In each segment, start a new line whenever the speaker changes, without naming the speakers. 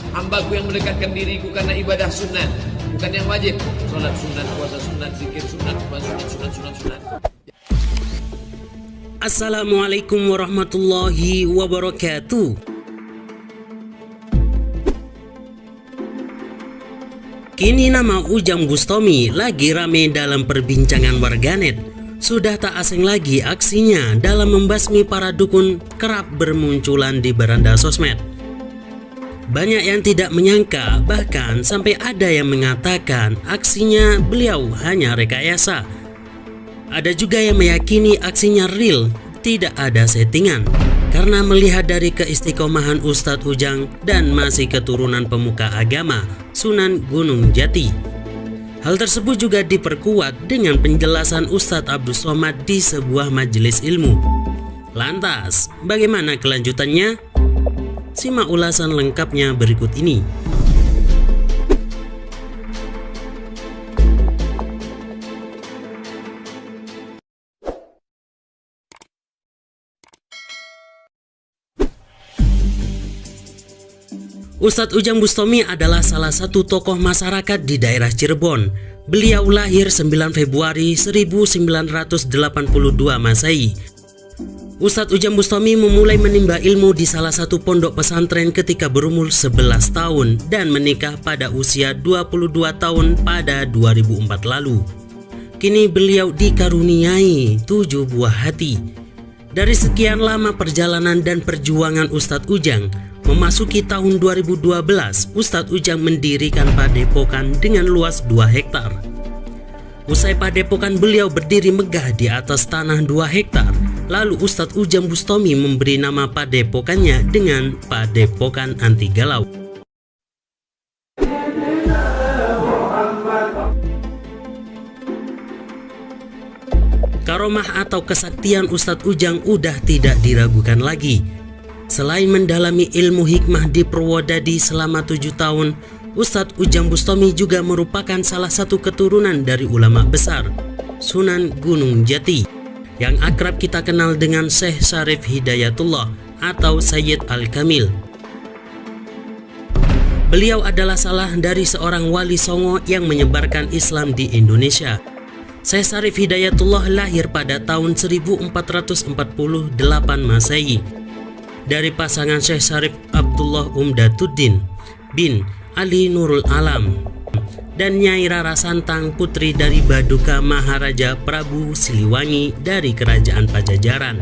Hambaku yang mendekatkan diriku karena ibadah sunat, bukan yang wajib. Sholat sunat, puasa sunat, zikir sunat, sunat.
Assalamualaikum warahmatullahi wabarakatuh. Kini nama Ujang Bustami lagi rame dalam perbincangan warganet. Sudah tak asing lagi aksinya dalam membasmi para dukun kerap bermunculan di beranda sosmed. Banyak yang tidak menyangka, bahkan sampai ada yang mengatakan aksinya beliau hanya rekayasa. Ada juga yang meyakini aksinya real, tidak ada settingan. Karena melihat dari keistiqomahan Ustadz Ujang dan masih keturunan pemuka agama Sunan Gunung Jati. Hal tersebut juga diperkuat dengan penjelasan Ustadz Abdul Somad di sebuah majelis ilmu. Lantas, bagaimana kelanjutannya? Simak ulasan lengkapnya berikut ini. Ustadz Ujang Bustami adalah salah satu tokoh masyarakat di daerah Cirebon. Beliau lahir 9 Februari 1982 Masehi. Ustadz Ujang Bustami memulai menimba ilmu di salah satu pondok pesantren ketika berumur 11 tahun dan menikah pada usia 22 tahun pada 2004 lalu. Kini beliau dikaruniai 7 buah hati. Dari sekian lama perjalanan dan perjuangan Ustadz Ujang, memasuki tahun 2012, Ustadz Ujang mendirikan padepokan dengan luas 2 hektar. Usai padepokan beliau berdiri megah di atas tanah 2 hektar, lalu Ustadz Ujang Bustami memberi nama padepokannya dengan Padepokan Anti Galau. Karomah atau kesaktian Ustadz Ujang udah tidak diragukan lagi. Selain mendalami ilmu hikmah di Purwodadi selama 7 tahun, Ustadz Ujang Bustami juga merupakan salah satu keturunan dari ulama besar Sunan Gunung Jati yang akrab kita kenal dengan Syekh Syarif Hidayatullah atau Sayyid Al-Kamil. Beliau adalah salah dari seorang wali songo yang menyebarkan Islam di Indonesia. Syekh Syarif Hidayatullah lahir pada tahun 1448 Masehi dari pasangan Syekh Syarif Abdullah Umdatuddin bin Ali Nurul Alam dan Nyai Rara Santang, putri dari Baduka Maharaja Prabu Siliwangi dari Kerajaan Pajajaran.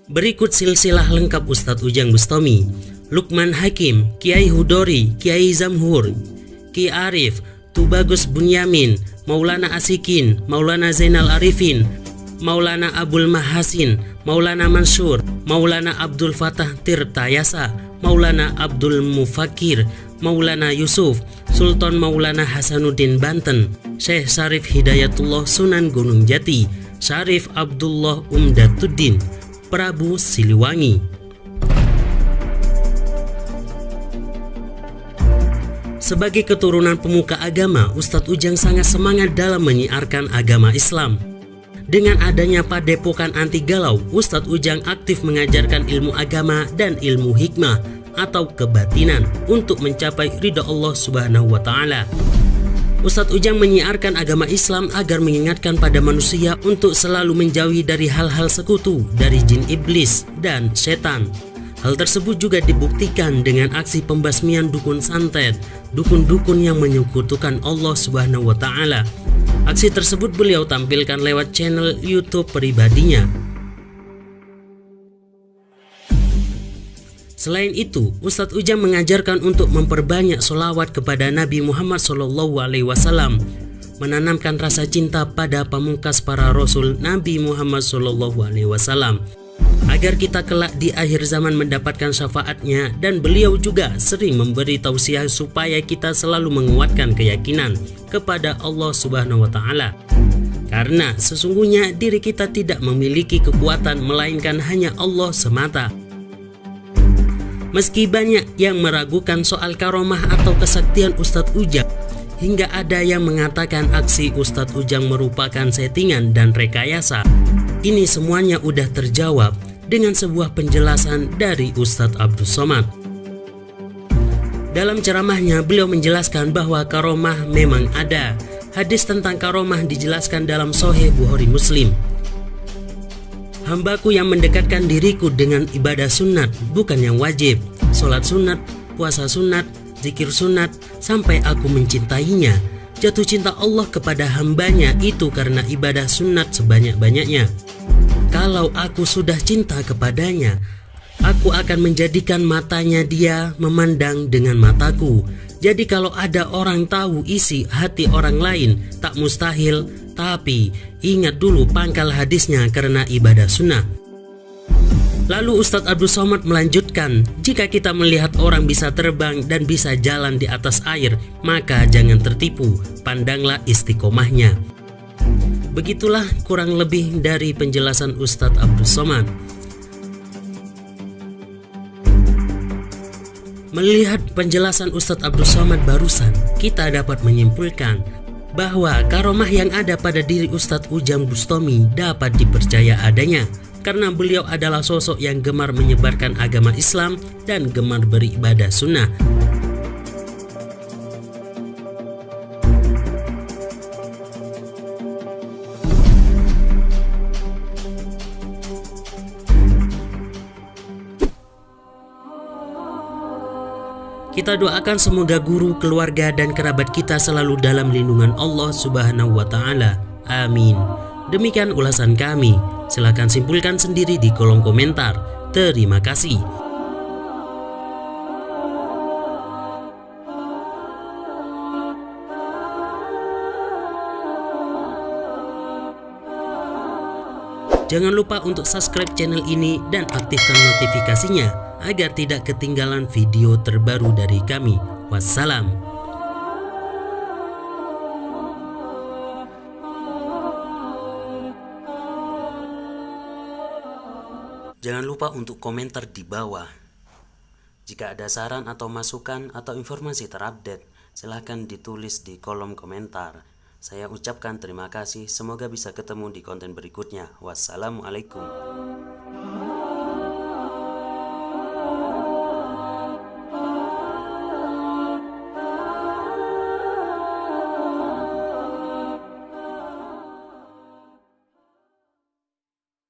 Berikut silsilah lengkap Ustadz Ujang Bustami: Lukman Hakim, Kiai Hudori, Kiai Zamhur, Ki Arif, Tubagus Bunyamin, Maulana Asikin, Maulana Zainal Arifin, Maulana Abul Mahasin, Maulana Mansur, Maulana Abdul Fatah Tirtayasa, Maulana Abdul Mufakir, Maulana Yusuf, Sultan Maulana Hasanuddin Banten, Syekh Syarif Hidayatullah Sunan Gunung Jati, Syarif Abdullah Umdatuddin, Prabu Siliwangi. Sebagai keturunan pemuka agama, Ustadz Ujang sangat semangat dalam menyiarkan agama Islam. Dengan adanya padepokan anti galau, Ustadz Ujang aktif mengajarkan ilmu agama dan ilmu hikmah atau kebatinan untuk mencapai ridha Allah Subhanahu wa Ta'ala. Ustadz Ujang menyiarkan agama Islam agar mengingatkan pada manusia untuk selalu menjauhi dari hal-hal sekutu dari jin iblis dan setan. Hal tersebut juga dibuktikan dengan aksi pembasmian dukun santet, dukun-dukun yang menyekutukan Allah Subhanahu wa Ta'ala. Aksi tersebut beliau tampilkan lewat channel YouTube pribadinya. Selain itu, Ustadz Ujang mengajarkan untuk memperbanyak sholawat kepada Nabi Muhammad SAW, menanamkan rasa cinta pada pamungkas para rasul Nabi Muhammad SAW, agar kita kelak di akhir zaman mendapatkan syafaatnya, dan beliau juga sering memberi tausiah supaya kita selalu menguatkan keyakinan kepada Allah Subhanahu wa Ta'ala. Karena sesungguhnya diri kita tidak memiliki kekuatan melainkan hanya Allah semata. Meski banyak yang meragukan soal karomah atau kesaktian Ustadz Ujang, hingga ada yang mengatakan aksi Ustadz Ujang merupakan settingan dan rekayasa, Ini semuanya udah terjawab dengan sebuah penjelasan dari Ustadz Abdus Somad. Dalam ceramahnya beliau menjelaskan bahwa karomah memang ada. Hadis tentang karomah dijelaskan dalam Sahih Bukhari Muslim. Hambaku yang mendekatkan diriku dengan ibadah sunat, bukan yang wajib, sholat sunat, puasa sunat, zikir sunat, sampai aku mencintainya. Jatuh cinta Allah kepada hambanya itu karena ibadah sunat sebanyak-banyaknya. Kalau aku sudah cinta kepadanya, aku akan menjadikan matanya dia memandang dengan mataku. Jadi kalau ada orang tahu isi hati orang lain, tak mustahil. Tapi ingat dulu pangkal hadisnya karena ibadah sunnah. Lalu Ustadz Abdus Somad melanjutkan, jika kita melihat orang bisa terbang dan bisa jalan di atas air, maka jangan tertipu, pandanglah istiqomahnya. Begitulah kurang lebih dari penjelasan Ustadz Abdus Somad. Melihat penjelasan Ustadz Abdus Somad barusan, kita dapat menyimpulkan bahwa karomah yang ada pada diri Ustadz Ujang Bustami dapat dipercaya adanya, karena beliau adalah sosok yang gemar menyebarkan agama Islam dan gemar beribadah sunnah. Kita doakan semoga guru, keluarga, dan kerabat kita selalu dalam lindungan Allah Subhanahu wa Ta'ala. Amin. Demikian ulasan kami. Silakan simpulkan sendiri di kolom komentar. Terima kasih. Jangan lupa untuk subscribe channel ini dan aktifkan notifikasinya agar tidak ketinggalan video terbaru dari kami. Wassalam. Jangan lupa untuk komentar di bawah. Jika ada saran atau masukan atau informasi terupdate, silahkan ditulis di kolom komentar. Saya ucapkan terima kasih, semoga bisa ketemu di konten berikutnya. Wassalamualaikum.